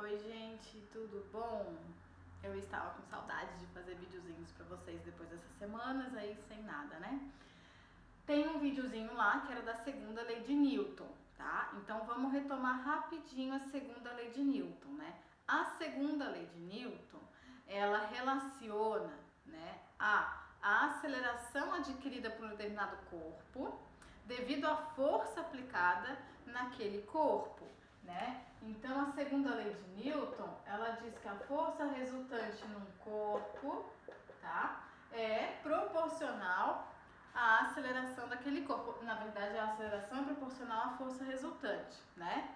Oi gente, tudo bom? Eu estava com saudade de fazer videozinhos pra vocês depois dessas semanas aí sem nada, né? Tem um videozinho lá que era da segunda lei de Newton, tá? Então vamos retomar rapidinho a segunda lei de Newton, né? A segunda lei de Newton, ela relaciona, né, a aceleração adquirida por um determinado corpo devido à força aplicada naquele corpo, né? Então a segunda lei de Newton, ela diz que a força resultante num corpo, tá, é proporcional à aceleração daquele corpo. Na verdade, a aceleração é proporcional à força resultante, né?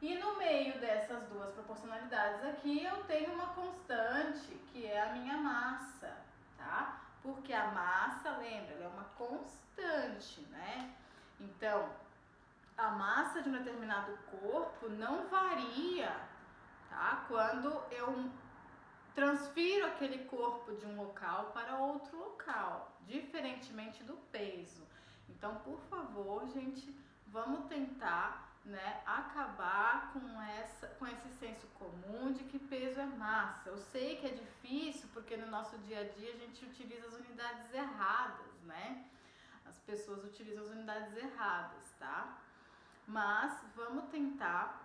E no meio dessas duas proporcionalidades aqui, eu tenho uma constante, que é a minha massa, tá? Porque a massa, lembra, ela é uma constante, né? Então, a massa de um determinado corpo não varia, tá? Quando eu transfiro aquele corpo de um local para outro local, diferentemente do peso. Então, por favor, gente, vamos tentar, né, acabar com esse senso comum de que peso é massa. Eu sei que é difícil porque no nosso dia a dia a gente utiliza as unidades erradas, né? As pessoas utilizam as unidades erradas, tá? Mas vamos tentar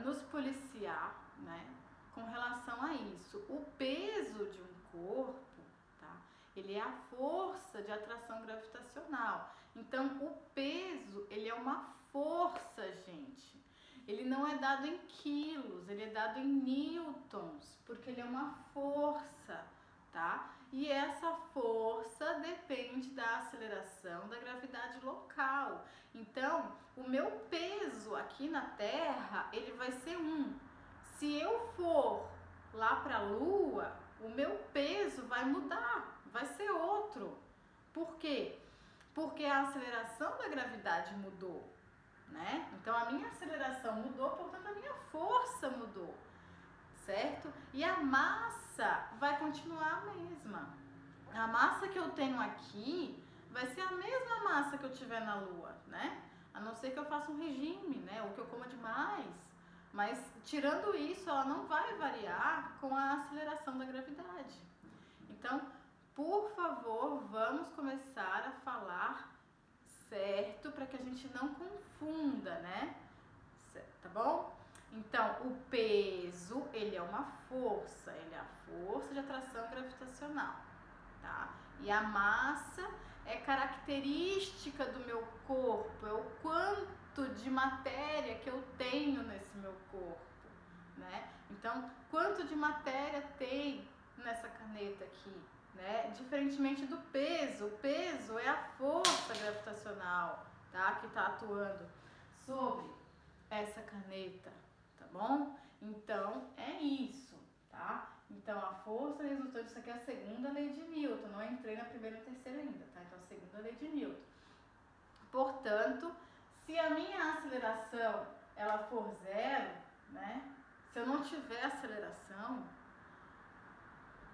nos policiar, né, com relação a isso. O peso de um corpo, tá, ele é a força de atração gravitacional. Então, o peso, ele é uma força, gente. Ele não é dado em quilos, ele é dado em newtons, porque ele é uma força, tá? E essa força depende da aceleração da gravidade local. Então, o meu peso aqui na Terra, ele vai ser 1. Se eu for lá para a Lua, o meu peso vai mudar, vai ser outro. Por quê? Porque a aceleração da gravidade mudou, né? Então a minha aceleração mudou, portanto a minha força mudou, certo? E a massa vai continuar a mesma. A massa que eu tenho aqui vai ser a mesma massa que eu tiver na Lua, né? A não ser que eu faça um regime, né? Ou que eu coma demais. Mas tirando isso, ela não vai variar com a aceleração da gravidade. Então, por favor, vamos começar a falar certo para que a gente não confunda, né? Tá bom? Então, o peso, ele é uma força, ele é a força de atração gravitacional, tá? E a massa é característica do meu corpo, é o quanto de matéria que eu tenho nesse meu corpo, né? Então, quanto de matéria tem nessa caneta aqui, né? Diferentemente do peso, o peso é a força gravitacional, tá? Que tá atuando sobre essa caneta, tá bom? Então, é isso, tá? Então, a força resultante, isso aqui é a segunda lei de Newton, não entrei na primeira e na terceira ainda, tá? Então, a segunda lei de Newton. Portanto, se a minha aceleração, ela for 0, né? Se eu não tiver aceleração,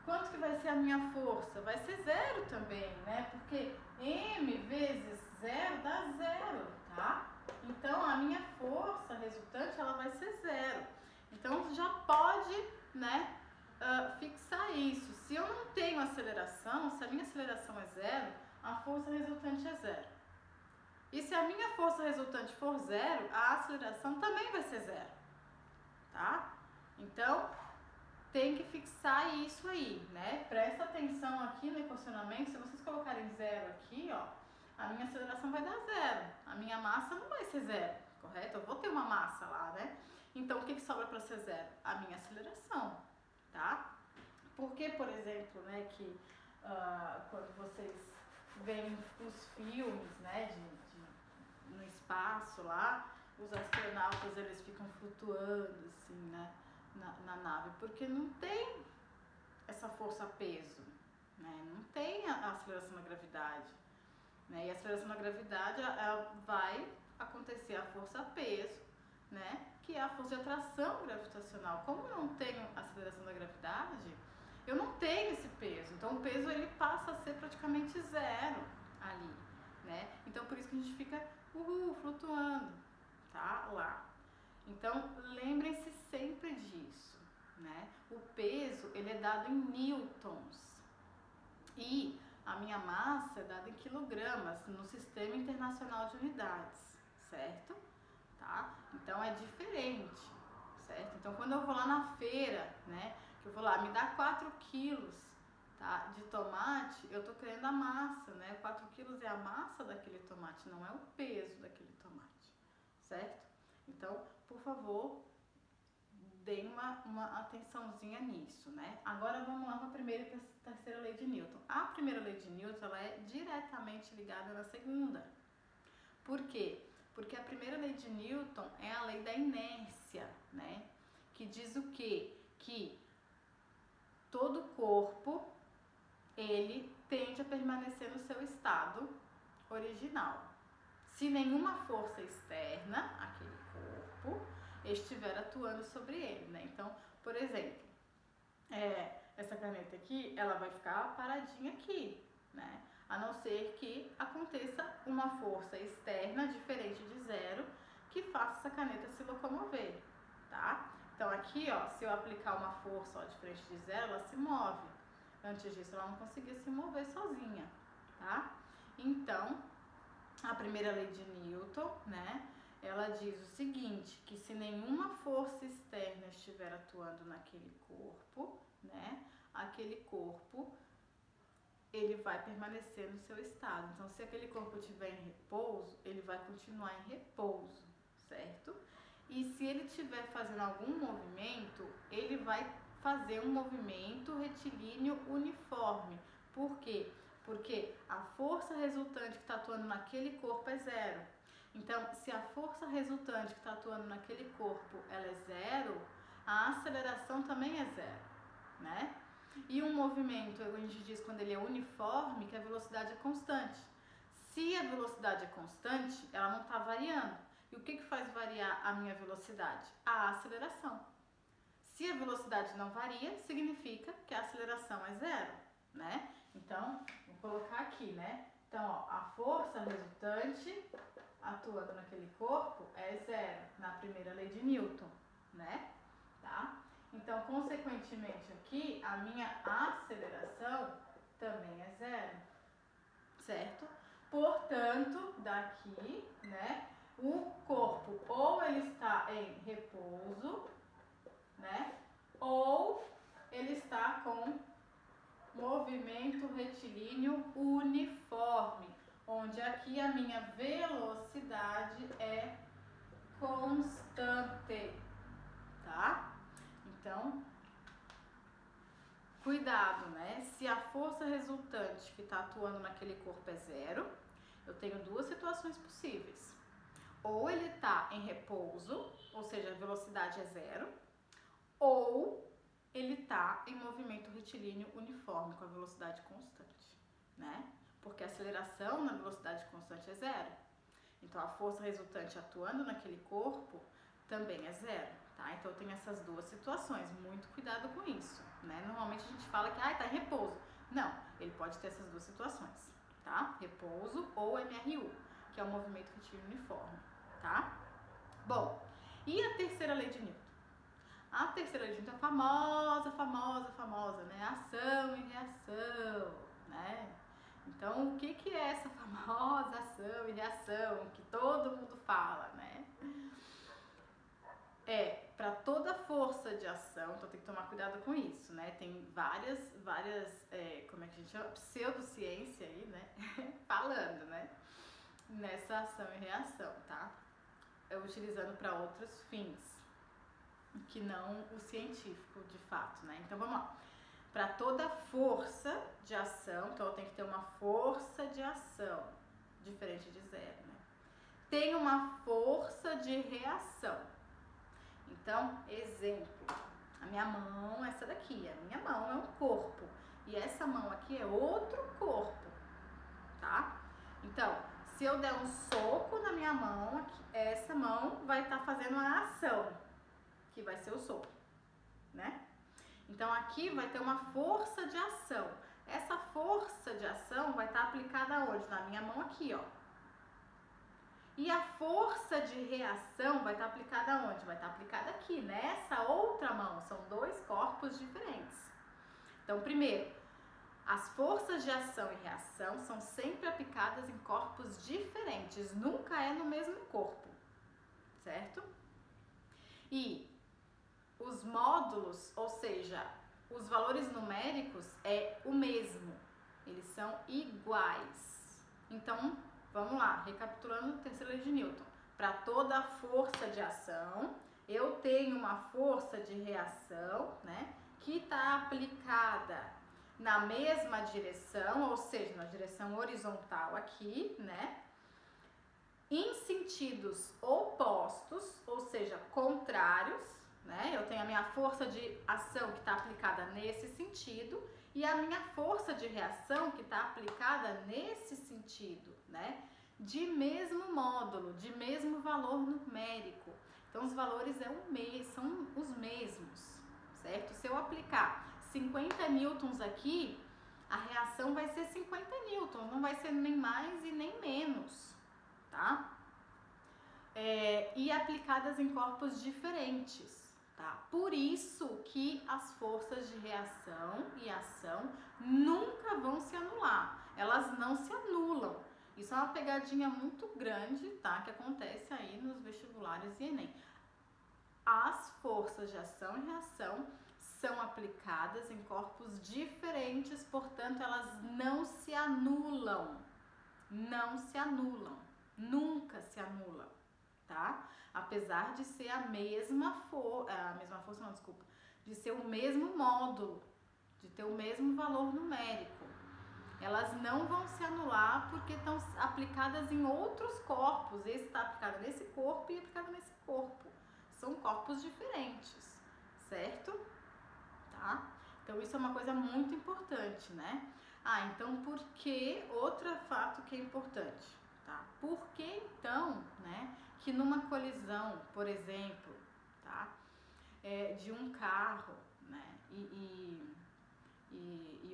quanto que vai ser a minha força? Vai ser 0 também, né? Porque m vezes 0 dá 0, tá? Então, a minha força resultante, ela vai ser 0. Então, já pode, né, fixar isso. Se eu não tenho aceleração, se a minha aceleração é 0, a força resultante é 0. E se a minha força resultante for 0, a aceleração também vai ser 0, tá? Então, tem que fixar isso aí, né? Presta atenção aqui no equacionamento. Se vocês colocarem 0 aqui, ó, a minha aceleração vai dar 0. A minha massa não vai ser 0, correto? Eu vou ter uma massa lá, né? Então, o que sobra para ser 0? A minha aceleração, tá? Porque, por exemplo, né, que quando vocês veem os filmes, né, no espaço lá, os astronautas, eles ficam flutuando, assim, né, na nave, porque não tem essa força-peso, né? Não tem a aceleração da gravidade, né? E a aceleração da gravidade, ela vai acontecer a força-peso, né? Que é a força de atração gravitacional. Como eu não tenho aceleração da gravidade, eu não tenho esse peso. Então o peso, ele passa a ser praticamente 0 ali, né? Então por isso que a gente fica flutuando, tá? Lá. Então, lembrem-se sempre disso, né? O peso, ele é dado em newtons e a minha massa é dada em quilogramas no Sistema Internacional de Unidades, certo? Tá? Então, é diferente, certo? Então, quando eu vou lá na feira, né, que eu vou lá, me dá 4 quilos, tá, de tomate, eu tô querendo a massa, né? 4 quilos é a massa daquele tomate, não é o peso daquele tomate, certo? Então, por favor, deem uma atençãozinha nisso, né? Agora vamos lá para a primeira e terceira lei de Newton. A primeira lei de Newton, ela é diretamente ligada na segunda. Por quê? Porque a primeira lei de Newton é a lei da inércia, né? Que diz o quê? Que todo corpo, ele tende a permanecer no seu estado original. Se nenhuma força externa, aquele corpo, estiver atuando sobre ele, né? Então, por exemplo, essa caneta aqui, ela vai ficar paradinha aqui, né? A não ser que aconteça uma força externa diferente de zero que faça essa caneta se locomover, tá? Então aqui, ó, se eu aplicar uma força, ó, diferente de zero, ela se move. Antes disso, ela não conseguia se mover sozinha, tá? Então, a primeira lei de Newton, né? Ela diz o seguinte, que se nenhuma força externa estiver atuando naquele corpo, né? Aquele corpo, ele vai permanecer no seu estado. Então, se aquele corpo estiver em repouso, ele vai continuar em repouso, certo? E se ele estiver fazendo algum movimento, ele vai fazer um movimento retilíneo uniforme. Por quê? Porque a força resultante que está atuando naquele corpo é zero. Então, se a força resultante que está atuando naquele corpo ela é zero, a aceleração também é zero, né? E um movimento, a gente diz quando ele é uniforme, que a velocidade é constante. Se a velocidade é constante, ela não está variando. E o que faz variar a minha velocidade? A aceleração. Se a velocidade não varia, significa que a aceleração é zero, né? Então, vou colocar aqui, né? Então, ó, a força resultante atuando naquele corpo é zero, na primeira lei de Newton, né? Tá? Então, consequentemente aqui, a minha aceleração também é zero, certo? Portanto, daqui, né, o corpo ou ele está em repouso, né, ou ele está com movimento retilíneo uniforme, onde aqui a minha velocidade é constante, tá? Então, cuidado, né? Se a força resultante que está atuando naquele corpo é zero, eu tenho duas situações possíveis. Ou ele está em repouso, ou seja, a velocidade é zero, ou ele está em movimento retilíneo uniforme, com a velocidade constante, né? Porque a aceleração na velocidade constante é zero. Então, a força resultante atuando naquele corpo também é zero, tá? Então, eu tenho essas duas situações. Muito cuidado com isso, né? Normalmente, a gente fala que tá em repouso. Não, ele pode ter essas duas situações, tá? Repouso ou MRU, que é o movimento retilíneo uniforme, tá? Bom, e a terceira lei de Newton? A terceira lei de Newton é famosa, né? Ação e reação, né? Então, o que é essa famosa ação e reação que todo mundo fala, né? Para toda força de ação, então tem que tomar cuidado com isso, né? Tem várias, como é que a gente chama? Pseudociência aí, né? Falando, né? Nessa ação e reação, tá? Utilizando para outros fins, que não o científico, de fato, né? Então, vamos lá. Para toda força de ação, então eu tenho que ter uma força de ação, diferente de zero, né? Tem uma força de reação. Então, exemplo, a minha mão, essa daqui, a minha mão é um corpo, e essa mão aqui é outro corpo, tá? Então, se eu der um soco na minha mão, aqui, essa mão vai estar fazendo a ação, que vai ser o soco, né? Então, aqui vai ter uma força de ação. Essa força de ação vai estar aplicada onde? Na minha mão aqui, ó. E a força de reação vai estar aplicada onde? Vai estar aplicada aqui, nessa outra mão. São dois corpos diferentes. Então, primeiro, as forças de ação e reação são sempre aplicadas em corpos diferentes, nunca é no mesmo corpo, certo? E os módulos, ou seja, os valores numéricos é o mesmo, eles são iguais. Então, vamos lá, recapitulando a terceira lei de Newton. Para toda força de ação, eu tenho uma força de reação, né, que está aplicada na mesma direção, ou seja, na direção horizontal aqui, né, em sentidos opostos, ou seja, contrários, né? Eu tenho a minha força de ação que está aplicada nesse sentido e a minha força de reação que está aplicada nesse sentido, né? De mesmo módulo, de mesmo valor numérico. Então, os valores são os mesmos, certo? Se eu aplicar 50 newtons aqui, a reação vai ser 50 newtons, não vai ser nem mais e nem menos, tá? E aplicadas em corpos diferentes, tá? Por isso que as forças de reação e ação nunca vão se anular, elas não se anulam. Isso é uma pegadinha muito grande, tá? Que acontece aí nos vestibulares e Enem. As forças de ação e reação são aplicadas em corpos diferentes, portanto, elas não se anulam. Não se anulam. Nunca se anulam, tá? Apesar de ser de ser o mesmo módulo, de ter o mesmo valor numérico. Elas não vão se anular porque estão aplicadas em outros corpos. Esse está aplicado nesse corpo e aplicado nesse corpo. São corpos diferentes, certo? Tá? Então isso é uma coisa muito importante, né? Então por que, outro fato que é importante, tá? Por que então, né, que numa colisão, por exemplo, tá, de um carro, né, e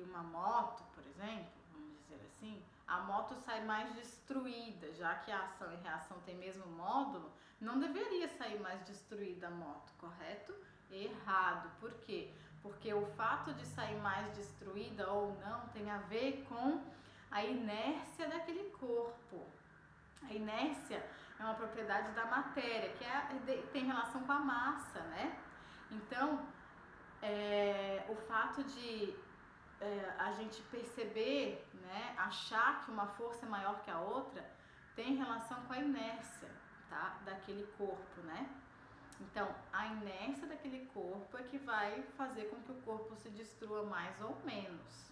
uma moto, por exemplo, vamos dizer assim, a moto sai mais destruída, já que a ação e reação tem mesmo módulo, não deveria sair mais destruída a moto, correto? Errado. Por quê? Porque o fato de sair mais destruída ou não tem a ver com a inércia daquele corpo. A inércia é uma propriedade da matéria, que tem relação com a massa, né? Então, o fato de a gente perceber, né, achar que uma força é maior que a outra, tem relação com a inércia, tá, daquele corpo, né? Então, a inércia daquele corpo é que vai fazer com que o corpo se destrua mais ou menos,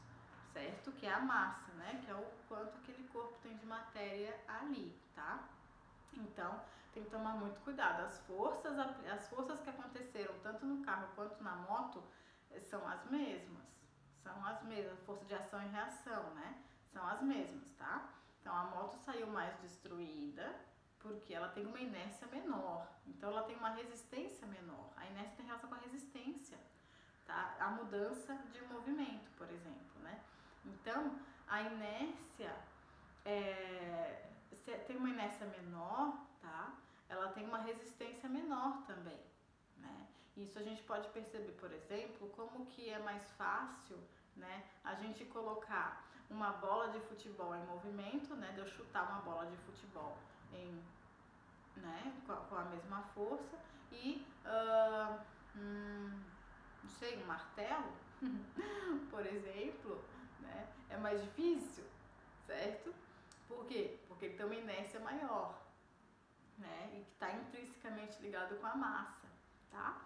certo? Que é a massa, né? Que é o quanto aquele corpo tem de matéria ali, tá? Então, tem que tomar muito cuidado. As forças que aconteceram tanto no carro quanto na moto são as mesmas. São as mesmas, força de ação e reação, né? São as mesmas, tá? Então, a moto saiu mais destruída porque ela tem uma inércia menor. Então, ela tem uma resistência menor. A inércia tem relação com a resistência, tá? A mudança de movimento, por exemplo, né? Então, a inércia se tem uma inércia menor, tá? Ela tem uma resistência menor também, né? Isso a gente pode perceber, por exemplo, como que é mais fácil, né, a gente colocar uma bola de futebol em movimento, né, de eu chutar uma bola de futebol com a mesma força e, não sei, um martelo, por exemplo, né, é mais difícil, certo? Por quê? Porque ele tem uma inércia maior, né, e que está intrinsecamente ligado com a massa, tá?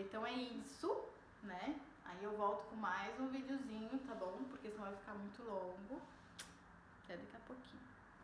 Então é isso, né? Aí eu volto com mais um videozinho, tá bom? Porque senão vai ficar muito longo. Até daqui a pouquinho.